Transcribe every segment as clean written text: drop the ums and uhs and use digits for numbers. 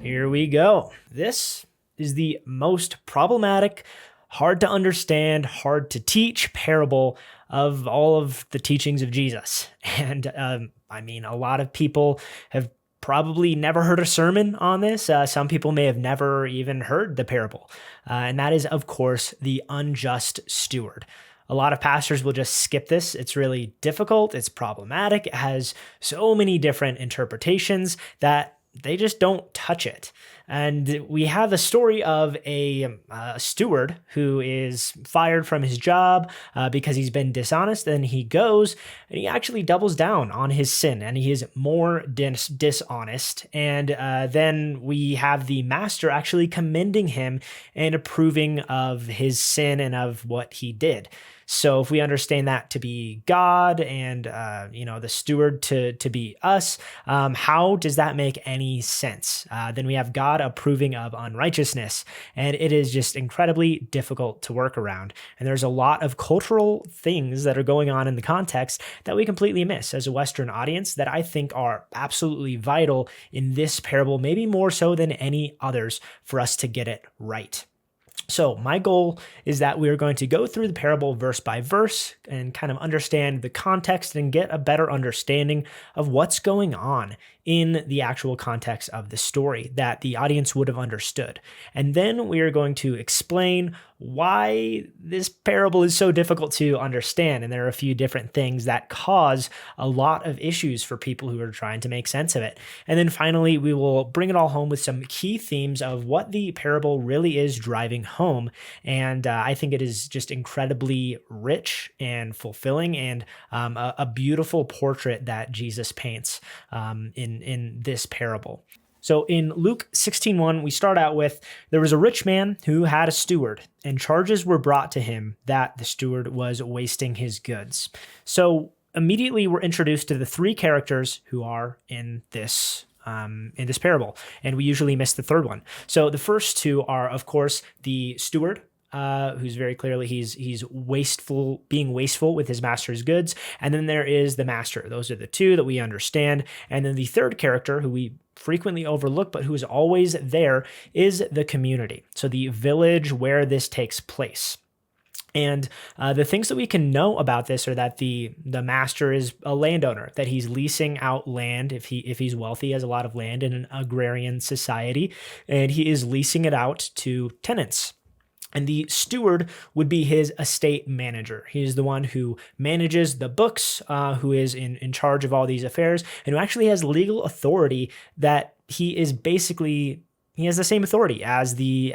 Here we go. This is the most problematic, hard to understand, hard to teach parable of all of the teachings of Jesus. And a lot of people have probably never heard a sermon on this. Some people may have never even heard the parable. And that is, of course, the unjust steward. A lot of pastors will just skip this. It's really difficult. It's problematic. It has so many different interpretations that they just don't touch it. And we have the story of a steward who is fired from his job because he's been dishonest. And he goes and he actually doubles down on his sin and he is more dishonest. And then we have the master actually commending him and approving of his sin and of what he did. So if we understand that to be God and, the steward to be us, how does that make any sense? Then we have God approving of unrighteousness, and it is just incredibly difficult to work around. And there's a lot of cultural things that are going on in the context that we completely miss as a Western audience that I think are absolutely vital in this parable, maybe more so than any others, for us to get it right. So my goal is that we are going to go through the parable verse by verse and kind of understand the context and get a better understanding of what's going on in the actual context of the story that the audience would have understood. And then we are going to explain why this parable is so difficult to understand. And there are a few different things that cause a lot of issues for people who are trying to make sense of it. And then finally, we will bring it all home with some key themes of what the parable really is driving home. And I think it is just incredibly rich and fulfilling and a beautiful portrait that Jesus paints in this parable. So in Luke 16:1, we start out with, there was a rich man who had a steward, and charges were brought to him that the steward was wasting his goods. So immediately we're introduced to the three characters who are in this parable, and we usually miss the third one. So the first two are, of course, the steward, who's very clearly he's being wasteful with his master's goods. And then there is the master. Those are the two that we understand. And then the third character, who we frequently overlook, but who is always there, is the community. So the village where this takes place. And the things that we can know about this are that the master is a landowner, that he's leasing out land if he's wealthy, has a lot of land in an agrarian society, and he is leasing it out to tenants. And the steward would be his estate manager. He is the one who manages the books, who is in charge of all these affairs, and who actually has legal authority that he has the same authority as the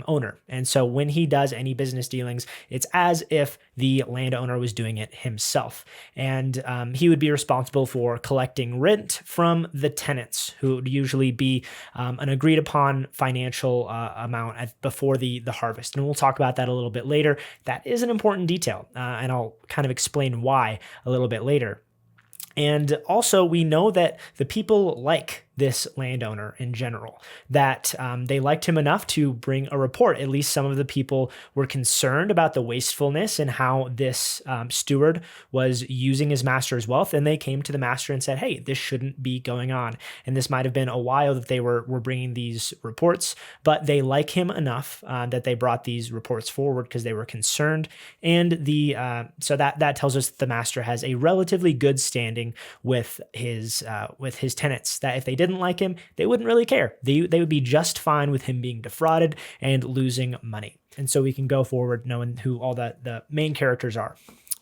owner. And so when he does any business dealings, it's as if the landowner was doing it himself. And he would be responsible for collecting rent from the tenants, who would usually be an agreed upon financial amount before the harvest. And we'll talk about that a little bit later. That is an important detail, and I'll kind of explain why a little bit later. And also, we know that the people like this landowner in general, that they liked him enough to bring a report. At least some of the people were concerned about the wastefulness and how this steward was using his master's wealth. And they came to the master and said, hey, this shouldn't be going on. And this might have been a while that they were bringing these reports, but they like him enough that they brought these reports forward because they were concerned. And so that tells us that the master has a relatively good standing with his tenants, that if they didn't like him, they wouldn't really care. They would be just fine with him being defrauded and losing money. And so we can go forward knowing who all the main characters are.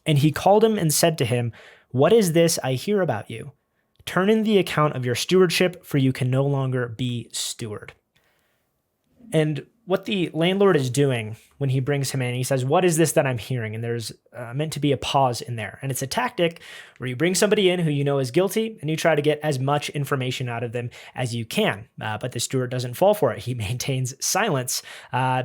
And he called him and said to him, what is this I hear about you? Turn in the account of your stewardship, for you can no longer be steward. And what the landlord is doing when he brings him in, he says, what is this that I'm hearing? And there's meant to be a pause in there. And it's a tactic where you bring somebody in who you know is guilty and you try to get as much information out of them as you can. But the steward doesn't fall for it. He maintains silence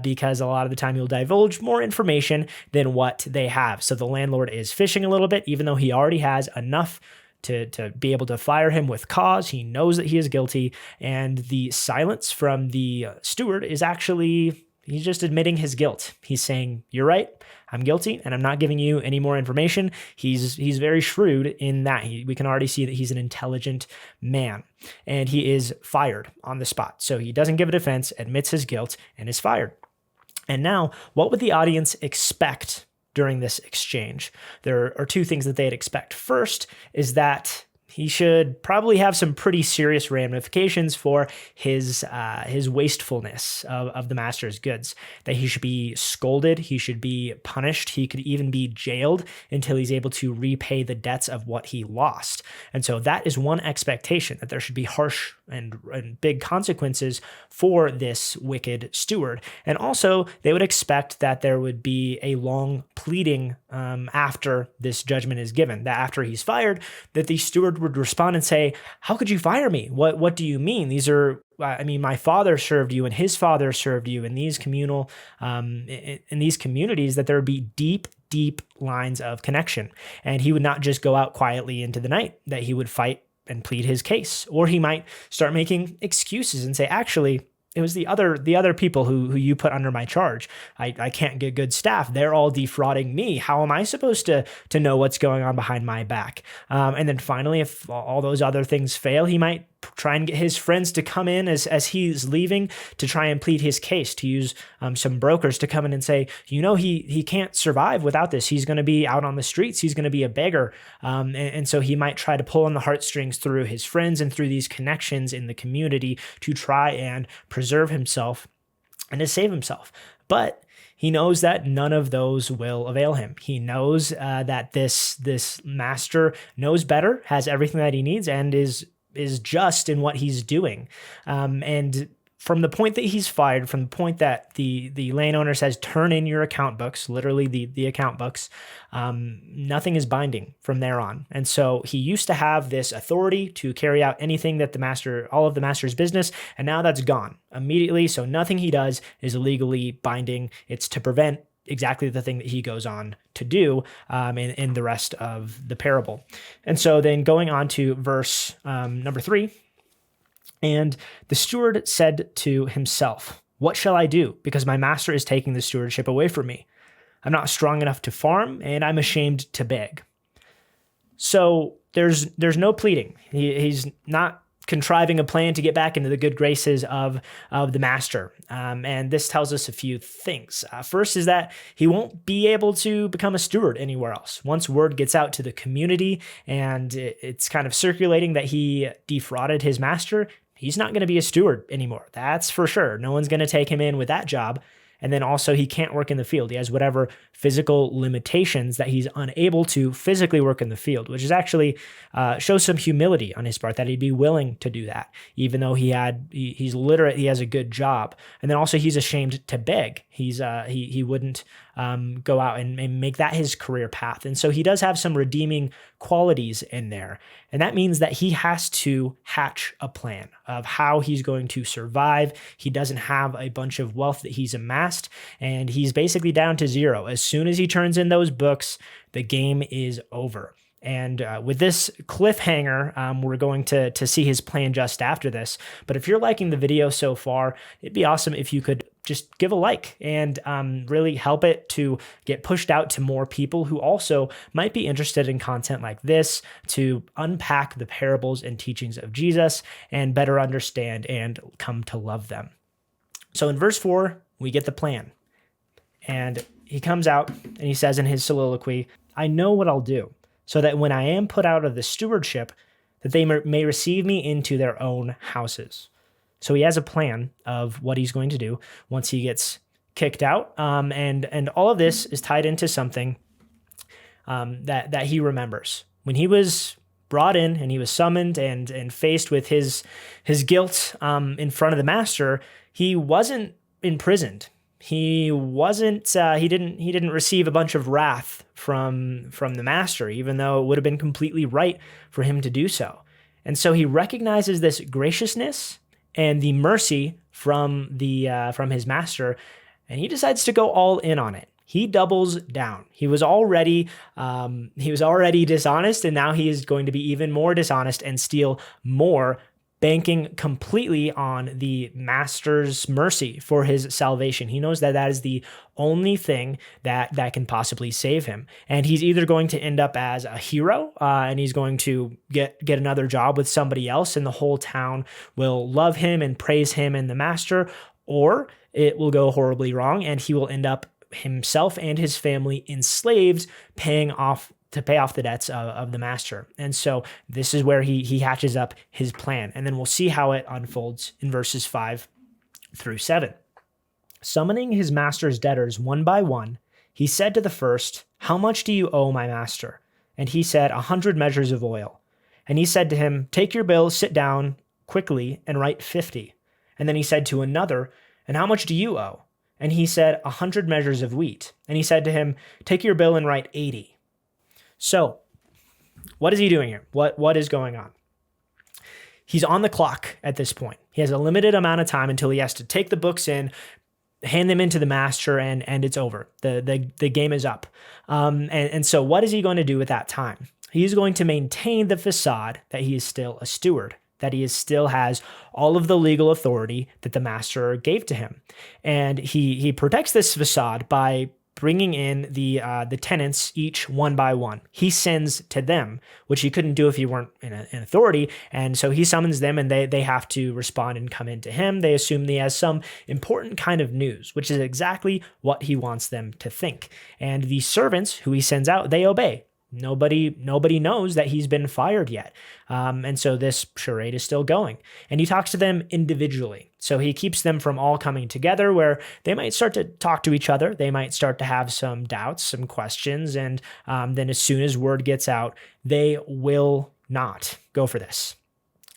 because a lot of the time he'll divulge more information than what they have. So the landlord is fishing a little bit, even though he already has enough to be able to fire him with cause. He knows that he is guilty, and the silence from the steward is actually He's just admitting his guilt. He's saying, you're right, I'm guilty, and I'm not giving you any more information. He's very shrewd in that. We can already see that he's an intelligent man, and he is fired on the spot. So he doesn't give a defense, admits his guilt, and is fired. And now, what would the audience expect during this exchange? There are two things that they'd expect. First is that he should probably have some pretty serious ramifications for his wastefulness of the master's goods, that he should be scolded, he should be punished, he could even be jailed until he's able to repay the debts of what he lost. And so that is one expectation, that there should be harsh and big consequences for this wicked steward. And also, they would expect that there would be a long pleading after this judgment is given, that after he's fired, that the steward would respond and say, how could you fire me? What do you mean? These are, my father served you and his father served you in these communal, in these communities, that there would be deep lines of connection. And he would not just go out quietly into the night, that he would fight and plead his case. Or he might start making excuses and say, actually, it was the other people who you put under my charge. I can't get good staff. They're all defrauding me. How am I supposed to know what's going on behind my back? And then finally, if all those other things fail, he might try and get his friends to come in as he's leaving to try and plead his case, to use some brokers to come in and say, he can't survive without this. He's going to be out on the streets. He's going to be a beggar. And so he might try to pull on the heartstrings through his friends and through these connections in the community to try and preserve himself and to save himself. But he knows that none of those will avail him. He knows that this master knows better, has everything that he needs, and is just in what he's doing. And from the point that he's fired, from the point that the landowner says, turn in your account books, literally the account books, nothing is binding from there on. And so he used to have this authority to carry out anything that all of the master's business, and now that's gone immediately. So nothing he does is legally binding. It's to prevent exactly the thing that he goes on to do in the rest of the parable. And so then going on to verse number 3, and the steward said to himself, what shall I do? Because my master is taking the stewardship away from me. I'm not strong enough to farm, and I'm ashamed to beg. So there's no pleading. He's not contriving a plan to get back into the good graces of the master. And this tells us a few things. First is that he won't be able to become a steward anywhere else. Once word gets out to the community and it's kind of circulating that he defrauded his master, he's not going to be a steward anymore. That's for sure. No one's going to take him in with that job. And then also he can't work in the field. He has whatever physical limitations that he's unable to physically work in the field, which is actually shows some humility on his part, that he'd be willing to do that, even though he's literate, he has a good job. And then also he's ashamed to beg. He wouldn't go out and make that his career path. And so he does have some redeeming qualities in there. And that means that he has to hatch a plan of how he's going to survive. He doesn't have a bunch of wealth that he's amassed, and he's basically down to zero. As soon as he turns in those books, the game is over. And with this cliffhanger, we're going to see his plan just after this. But if you're liking the video so far, it'd be awesome if you could just give a like and really help it to get pushed out to more people who also might be interested in content like this, to unpack the parables and teachings of Jesus and better understand and come to love them. So in verse 4, we get the plan. And he comes out and he says in his soliloquy, I know what I'll do, so that when I am put out of the stewardship, that they may receive me into their own houses. So he has a plan of what he's going to do once he gets kicked out. And all of this is tied into something that he remembers. When he was brought in and he was summoned and faced with his guilt in front of the master, he wasn't imprisoned. He wasn't. He didn't receive a bunch of wrath from the master, even though it would have been completely right for him to do so. And so he recognizes this graciousness and the mercy from his master, and he decides to go all in on it. He doubles down. He was already dishonest, and now he is going to be even more dishonest and steal more banking completely on the master's mercy for his salvation. He knows that that is the only thing that can possibly save him. And he's either going to end up as a hero and he's going to get another job with somebody else and the whole town will love him and praise him and the master, or it will go horribly wrong and he will end up himself and his family enslaved, to pay off the debts of the master. And so this is where he hatches up his plan. And then we'll see how it unfolds in verses 5-7. Summoning his master's debtors one by one, he said to the first, "How much do you owe my master?" And he said, 100 measures of oil. And he said to him, "Take your bill, sit down quickly, and write 50." And then he said to another, "And how much do you owe?" And he said, 100 measures of wheat. And he said to him, "Take your bill and write 80. So what is he doing here? What is going on? He's on the clock at this point. He has a limited amount of time until he has to take the books in, hand them into the master, and it's over. The game is up. And so what is he going to do with that time? He's going to maintain the facade that he is still a steward, that he still has all of the legal authority that the master gave to him. And he protects this facade by bringing in the tenants each one by one. He sends to them, which he couldn't do if he weren't in authority. And so he summons them and they have to respond and come into him. They assume he has some important kind of news, which is exactly what he wants them to think. And the servants who he sends out, they obey. Nobody knows that he's been fired yet. And so this charade is still going. And he talks to them individually. So he keeps them from all coming together where they might start to talk to each other. They might start to have some doubts, some questions. And then as soon as word gets out, they will not go for this,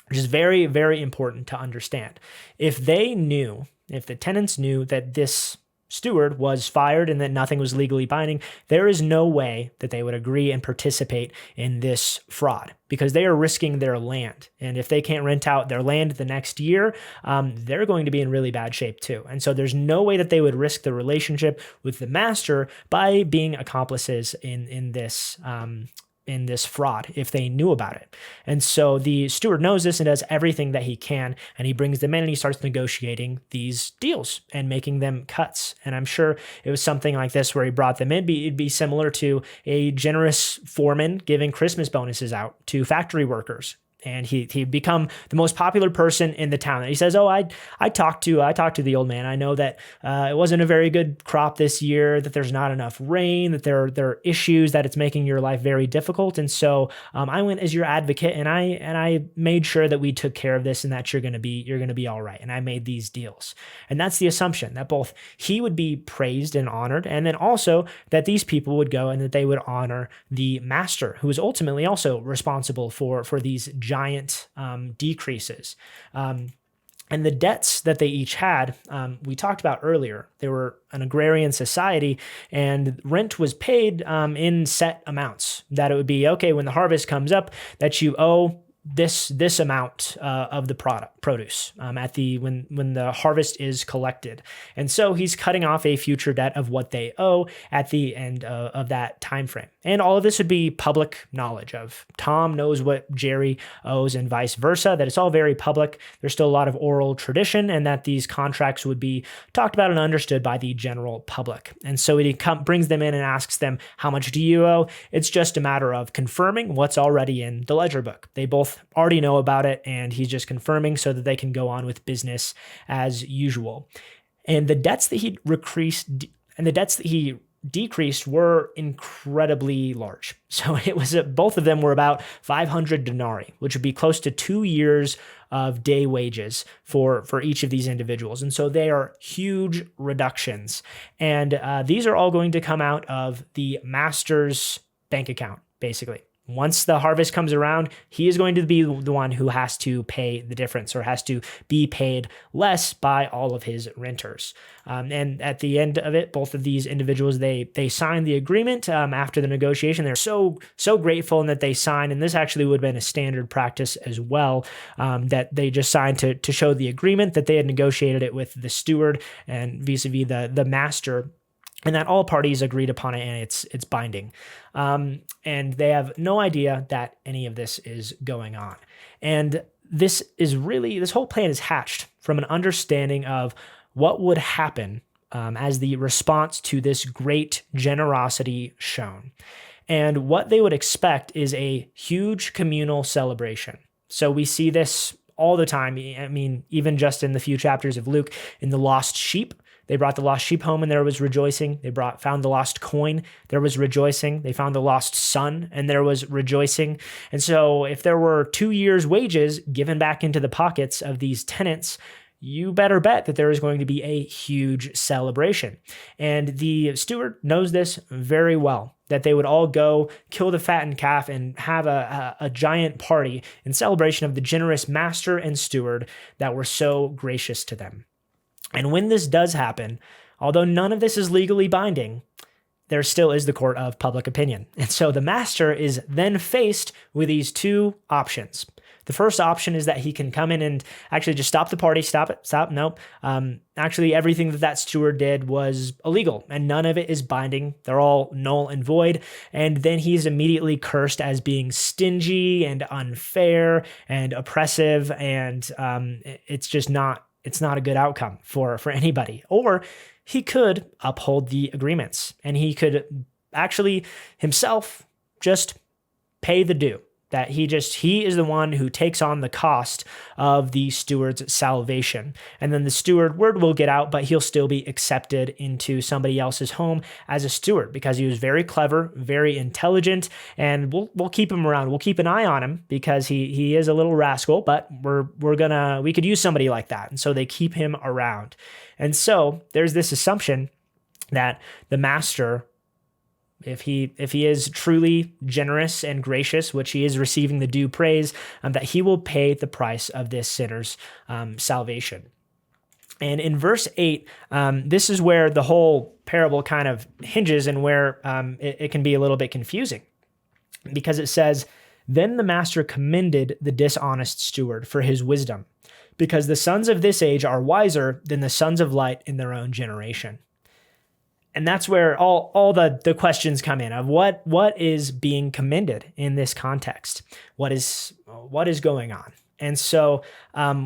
which is very, very important to understand. If the tenants knew that this steward was fired and that nothing was legally binding, there is no way that they would agree and participate in this fraud because they are risking their land. And if they can't rent out their land the next year, they're going to be in really bad shape too. And so there's no way that they would risk the relationship with the master by being accomplices in this fraud if they knew about it. And so the steward knows this and does everything that he can, and he brings them in and he starts negotiating these deals and making them cuts. And I'm sure it was something like this where he brought them in. It'd be similar to a generous foreman giving Christmas bonuses out to factory workers. And he'd become the most popular person in the town. And he says, "Oh, I talked to the old man. I know that it wasn't a very good crop this year. That there's not enough rain. That there are issues. That it's making your life very difficult. And so I went as your advocate, and I made sure that we took care of this, and that you're gonna be all right. And I made these deals. And that's the assumption that both he would be praised and honored, and then also that these people would go and that they would honor the master, who is ultimately also responsible for these giant decreases. And the debts that they each had, we talked about earlier. They were an agrarian society, and rent was paid in set amounts. That it would be, okay, when the harvest comes up, that you owe this amount of the produce when the harvest is collected. And so he's cutting off a future debt of what they owe at the end of that time frame. And all of this would be public knowledge of Tom knows what Jerry owes and vice versa, that it's all very public. There's still a lot of oral tradition, and that these contracts would be talked about and understood by the general public. And so he brings them in and asks them, "How much do you owe?" It's just a matter of confirming what's already in the ledger book. They both already know about it, and he's just confirming so that they can go on with business as usual. And the debts that he decreased were incredibly large. So it was both of them were about 500 denarii, which would be close to 2 years of day wages for each of these individuals. And so they are huge reductions. And these are all going to come out of the master's bank account, basically. Once the harvest comes around, he is going to be the one who has to pay the difference, or has to be paid less by all of his renters. And at the end of it, both of these individuals, they sign the agreement after the negotiation. They're so grateful, and that they sign. And this actually would have been a standard practice as well, that they just signed to show the agreement that they had negotiated it with the steward and vis-a-vis the master, and that all parties agreed upon it, and it's binding. And they have no idea that any of this is going on. And this whole plan is hatched from an understanding of what would happen as the response to this great generosity shown. And what they would expect is a huge communal celebration. So we see this all the time. I mean, even just in the few chapters of Luke, in the lost sheep, they brought the lost sheep home and there was rejoicing. They found the lost coin, there was rejoicing. They found the lost son and there was rejoicing. And so if there were 2 years' wages given back into the pockets of these tenants, you better bet that there is going to be a huge celebration. And the steward knows this very well, that they would all go kill the fattened calf and have a giant party in celebration of the generous master and steward that were so gracious to them. And when this does happen, although none of this is legally binding, there still is the court of public opinion. And so the master is then faced with these two options. The first option is that he can come in and actually just stop the party. Stop. Nope. Actually, everything that steward did was illegal and none of it is binding. They're all null and void. And then he's immediately cursed as being stingy and unfair and oppressive. And it's not a good outcome for anybody. Or he could uphold the agreements and he could actually himself just pay the due. That he is the one who takes on the cost of the steward's salvation. And then the steward, word will get out, but he'll still be accepted into somebody else's home as a steward because he was very clever, very intelligent, and we'll keep him around. We'll keep an eye on him because he is a little rascal, but we could use somebody like that. And so they keep him around. And so there's this assumption that the master, if he is truly generous and gracious, which he is receiving the due praise, that he will pay the price of this sinner's salvation. And in verse 8, this is where the whole parable kind of hinges and where it can be a little bit confusing. Because it says, "Then the master commended the dishonest steward for his wisdom, because the sons of this age are wiser than the sons of light in their own generation." And that's where all the questions come in of what is being commended in this context. What is going on? And so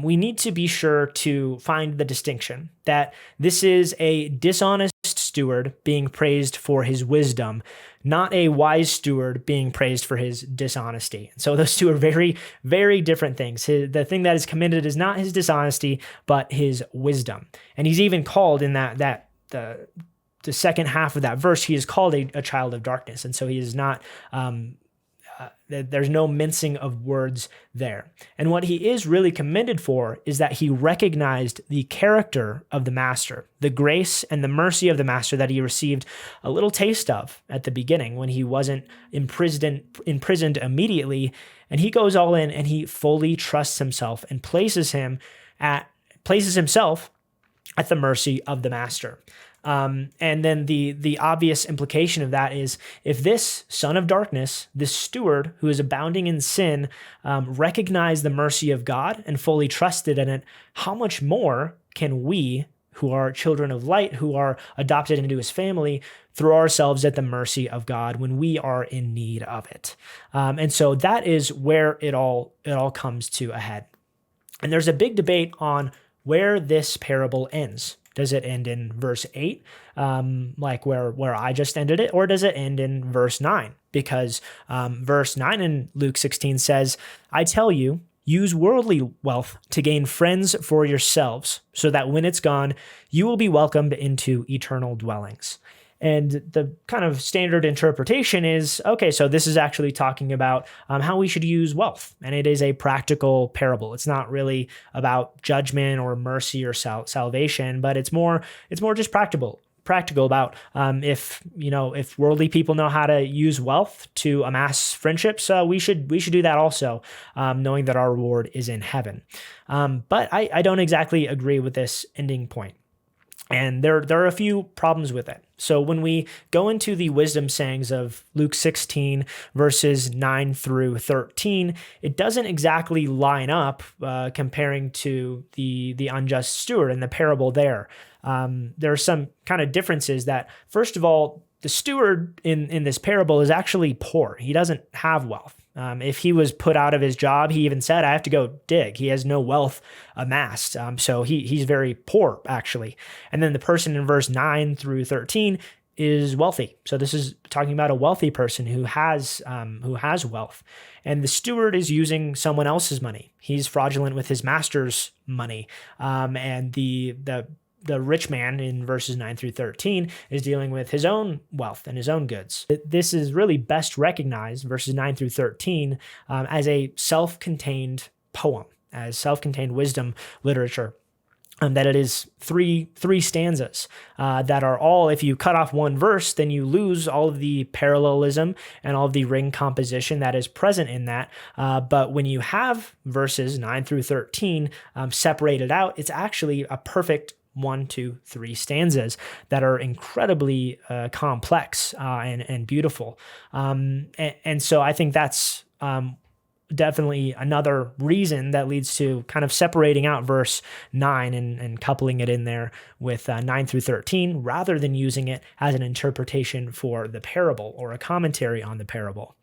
we need to be sure to find the distinction that this is a dishonest steward being praised for his wisdom, not a wise steward being praised for his dishonesty. So those two are very, very different things. The thing that is commended is not his dishonesty, but his wisdom. And he's even called in the second half of that verse, he is called a child of darkness. And so he is not, there's no mincing of words there. And what he is really commended for is that he recognized the character of the master, the grace and the mercy of the master that he received a little taste of at the beginning when he wasn't imprisoned immediately. And he goes all in and he fully trusts himself and places himself at the mercy of the master. And then the obvious implication of that is if this son of darkness, this steward who is abounding in sin, recognized the mercy of God and fully trusted in it, how much more can we, who are children of light, who are adopted into his family, throw ourselves at the mercy of God when we are in need of it? And so that is where it all comes to a head. And there's a big debate on where this parable ends. Does it end in verse 8, like where I just ended it, or does it end in verse 9? Because verse 9 in Luke 16 says, "I tell you, use worldly wealth to gain friends for yourselves, so that when it's gone, you will be welcomed into eternal dwellings." And the kind of standard interpretation is, okay, so this is actually talking about how we should use wealth. And it is a practical parable. It's not really about judgment or mercy or salvation, but it's more just practical about if worldly people know how to use wealth to amass friendships, we should do that also, knowing that our reward is in heaven. But I don't exactly agree with this ending point. And there are a few problems with it. So when we go into the wisdom sayings of Luke 16, verses 9 through 13, it doesn't exactly line up comparing to the unjust steward and the parable there. There are some kind of differences that, first of all, the steward in this parable is actually poor. He doesn't have wealth. If he was put out of his job, he even said, I have to go dig. He has no wealth amassed. So he's very poor, actually. And then the person in verse 9 through 13 is wealthy. So this is talking about a wealthy person who has wealth. And the steward is using someone else's money. He's fraudulent with his master's money. And the rich man in verses 9 through 13 is dealing with his own wealth and his own goods. This is really best recognized, verses 9 through 13, as a self-contained poem, as self-contained wisdom literature. That it is three stanzas that are all, if you cut off one verse, then you lose all of the parallelism and all of the ring composition that is present in that. But when you have verses 9 through 13 separated out, it's actually a perfect 1, 2, 3 stanzas that are incredibly complex and beautiful. And so I think that's definitely another reason that leads to kind of separating out verse 9 and coupling it in there with 9 through 13, rather than using it as an interpretation for the parable or a commentary on the parable.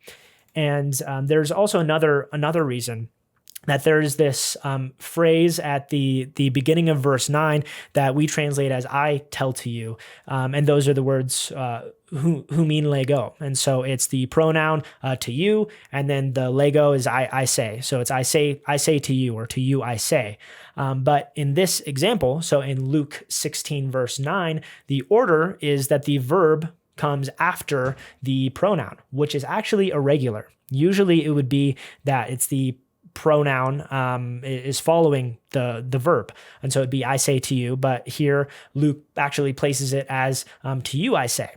And there's also another reason that there's this phrase at the beginning of verse 9 that we translate as "I tell to you," and those are the words "who mean lego," and so it's the pronoun to you, and then the lego is I say. So it's I say to you, or to you I say. But in this example, so in Luke 16 verse 9, the order is that the verb comes after the pronoun, which is actually irregular. Usually it would be that it's the pronoun is following the verb. And so it'd be I say to you, but here Luke actually places it as to you I say.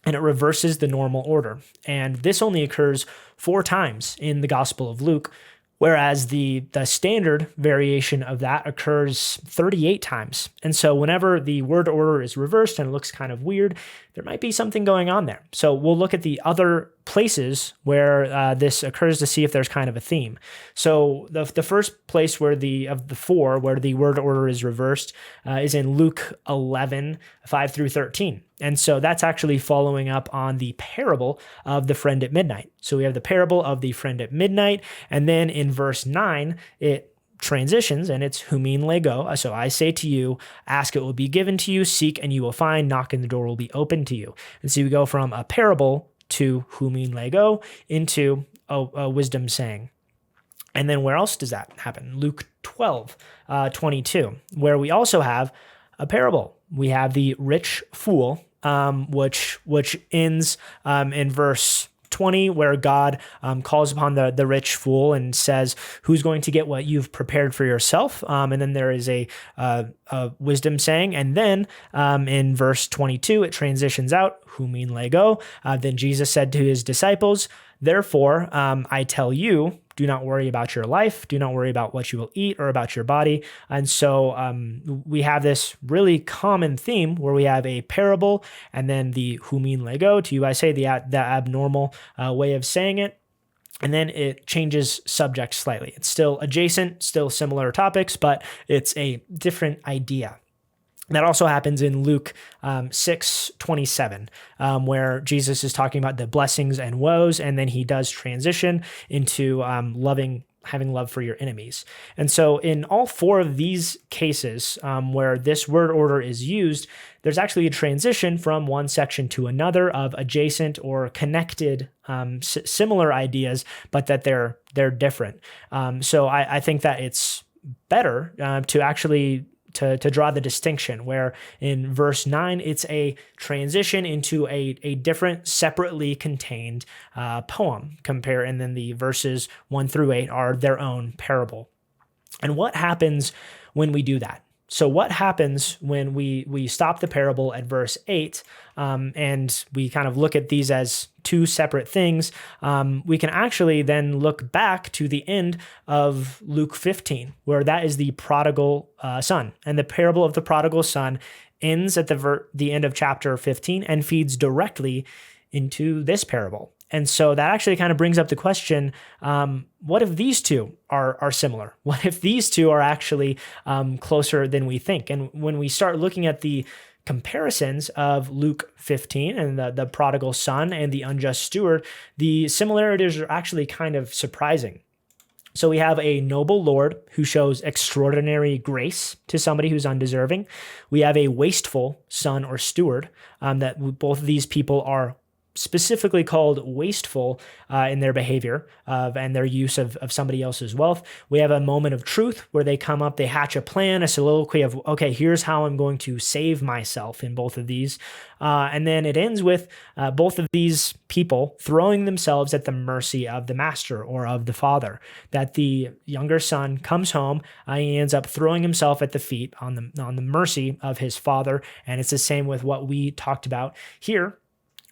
And it reverses the normal order. And this only occurs 4 times in the Gospel of Luke, whereas the standard variation of that occurs 38 times. And so whenever the word order is reversed and it looks kind of weird, there might be something going on there. So we'll look at the other places where this occurs to see if there's kind of a theme. So the first place where of the 4 where the word order is reversed is in Luke 11, 5 through 13. And so that's actually following up on the parable of the friend at midnight. So we have the parable of the friend at midnight, and then in verse 9, it transitions and it's humin lego. So I say to you, ask, it will be given to you, seek and you will find, knock and the door will be opened to you. And so we go from a parable to humin lego into a wisdom saying. And then where else does that happen? Luke 12, 22, where we also have a parable. We have the rich fool, which ends in verse 20, where God calls upon the rich fool and says, who's going to get what you've prepared for yourself? And then there is a wisdom saying. And then in verse 22, it transitions out, humin lego. Then Jesus said to his disciples, therefore, I tell you, do not worry about your life. Do not worry about what you will eat or about your body. And so we have this really common theme where we have a parable and then the humin lego, to you I say, the abnormal way of saying it. And then it changes subject slightly. It's still adjacent, still similar topics, but it's a different idea. That also happens in Luke 6:27, where Jesus is talking about the blessings and woes, and then he does transition into having love for your enemies. And so in all 4 of these cases where this word order is used, there's actually a transition from one section to another of adjacent or connected similar ideas, but that they're different. So I think that it's better to actually to draw the distinction, where in verse 9, it's a transition into a different, separately contained poem. And then the verses 1 through 8 are their own parable. And what happens when we do that? So what happens when we stop the parable at verse 8 and we kind of look at these as 2 separate things? We can actually then look back to the end of Luke 15, where that is the prodigal son. And the parable of the prodigal son ends at the end of chapter 15 and feeds directly into this parable. And so that actually kind of brings up the question, what if these 2 are similar? What if these 2 are actually closer than we think? And when we start looking at the comparisons of Luke 15 and the prodigal son and the unjust steward, the similarities are actually kind of surprising. So we have a noble Lord who shows extraordinary grace to somebody who's undeserving. We have a wasteful son or steward, that both of these people are specifically called wasteful in their behavior and their use of somebody else's wealth. We have a moment of truth where they come up, they hatch a plan, a soliloquy of, okay, here's how I'm going to save myself in both of these. And then it ends with both of these people throwing themselves at the mercy of the master or of the father. That the younger son comes home, he ends up throwing himself at the feet on the mercy of his father. And it's the same with what we talked about here.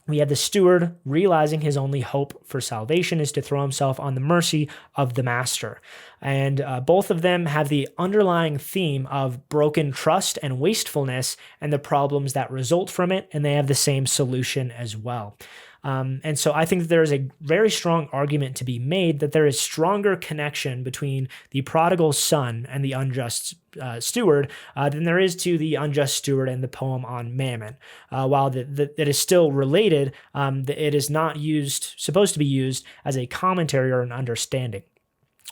We have the steward realizing his only hope for salvation is to throw himself on the mercy of the master. And both of them have the underlying theme of broken trust and wastefulness and the problems that result from it. And they have the same solution as well. And so I think that there is a very strong argument to be made that there is stronger connection between the prodigal son and the unjust steward than there is to the unjust steward and the poem on Mammon. While it is still related, it is not supposed to be used as a commentary or an understanding.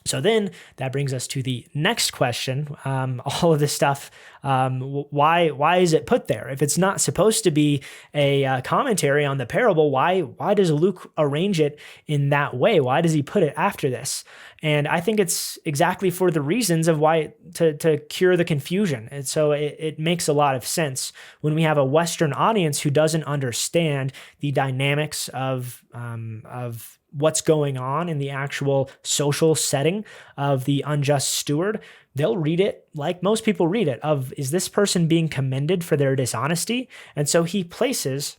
So then that brings us to the next question. All of this stuff, why is it put there? If it's not supposed to be a commentary on the parable, why does Luke arrange it in that way? Why does he put it after this? And I think it's exactly for the reasons of why to cure the confusion. And so it makes a lot of sense when we have a Western audience who doesn't understand the dynamics of what's going on in the actual social setting of the unjust steward. They'll read it like most people read it of, is this person being commended for their dishonesty? And so he places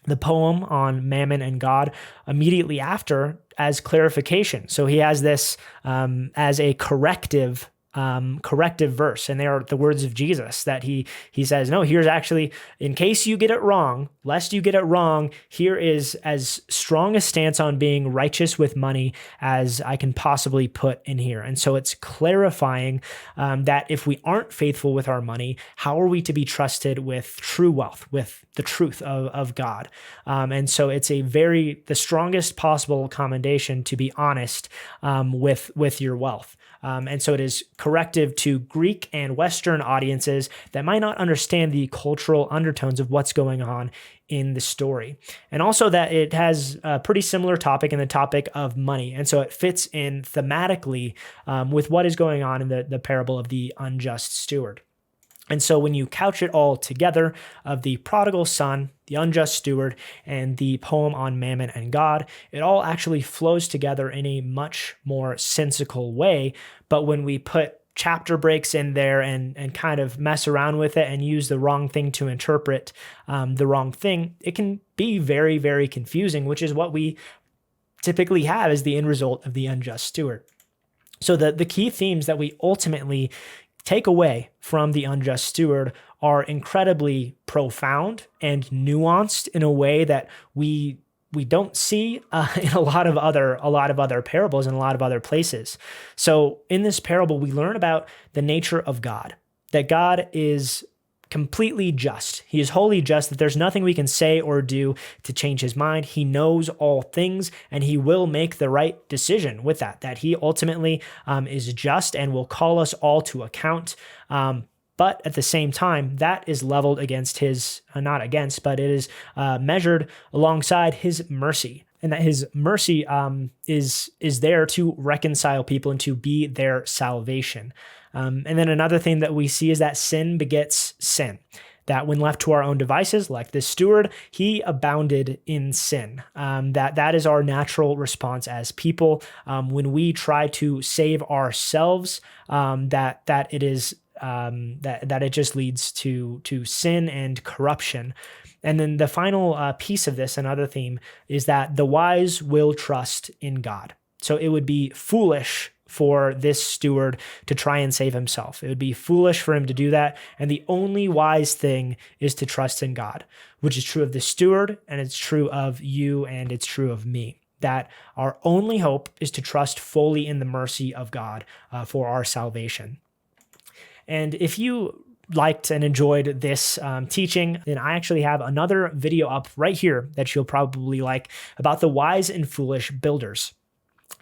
the poem on Mammon and God immediately after as clarification. So he has this as a corrective verse, and they are the words of Jesus that he says, no, here's actually, in case you get it wrong, lest you get it wrong, here is as strong a stance on being righteous with money as I can possibly put in here. And so it's clarifying that if we aren't faithful with our money, how are we to be trusted with true wealth, with the truth of God? And so it's the strongest possible commendation to be honest with your wealth. And so it is corrective to Greek and Western audiences that might not understand the cultural undertones of what's going on in the story. And also that it has a pretty similar topic in the topic of money. And so it fits in thematically with what is going on in the parable of the unjust steward. And so when you couch it all together of the prodigal son, the unjust steward, and the poem on Mammon and God, it all actually flows together in a much more sensical way. But when we put chapter breaks in there and kind of mess around with it and use the wrong thing to interpret the wrong thing, it can be very, very confusing, which is what we typically have as the end result of the unjust steward. So the key themes that we ultimately take away from the unjust steward are incredibly profound and nuanced in a way that we don't see in a lot of other parables and a lot of other places. So in this parable, we learn about the nature of God, that God is completely just. He is wholly just, that there's nothing we can say or do to change his mind. He knows all things, and he will make the right decision with that he ultimately is just and will call us all to account. But at the same time, that is leveled against not against, but it is measured alongside his mercy. And that his mercy is there to reconcile people and to be their salvation. And then another thing that we see is that sin begets sin. That when left to our own devices, like this steward, he abounded in sin. That is our natural response as people. When we try to save ourselves, that it just leads to sin and corruption. And then the final piece of this, another theme, is that the wise will trust in God. So it would be foolish for this steward to try and save himself. It would be foolish for him to do that. And the only wise thing is to trust in God, which is true of the steward, and it's true of you, and it's true of me. That our only hope is to trust fully in the mercy of God for our salvation. And if you liked and enjoyed this teaching, then I actually have another video up right here that you'll probably like about the wise and foolish builders.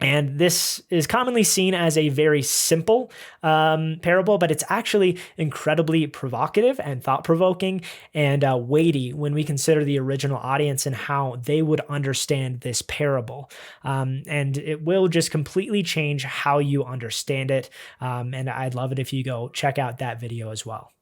And this is commonly seen as a very simple parable, but it's actually incredibly provocative and thought-provoking and weighty when we consider the original audience and how they would understand this parable. And it will just completely change how you understand it. And I'd love it if you go check out that video as well.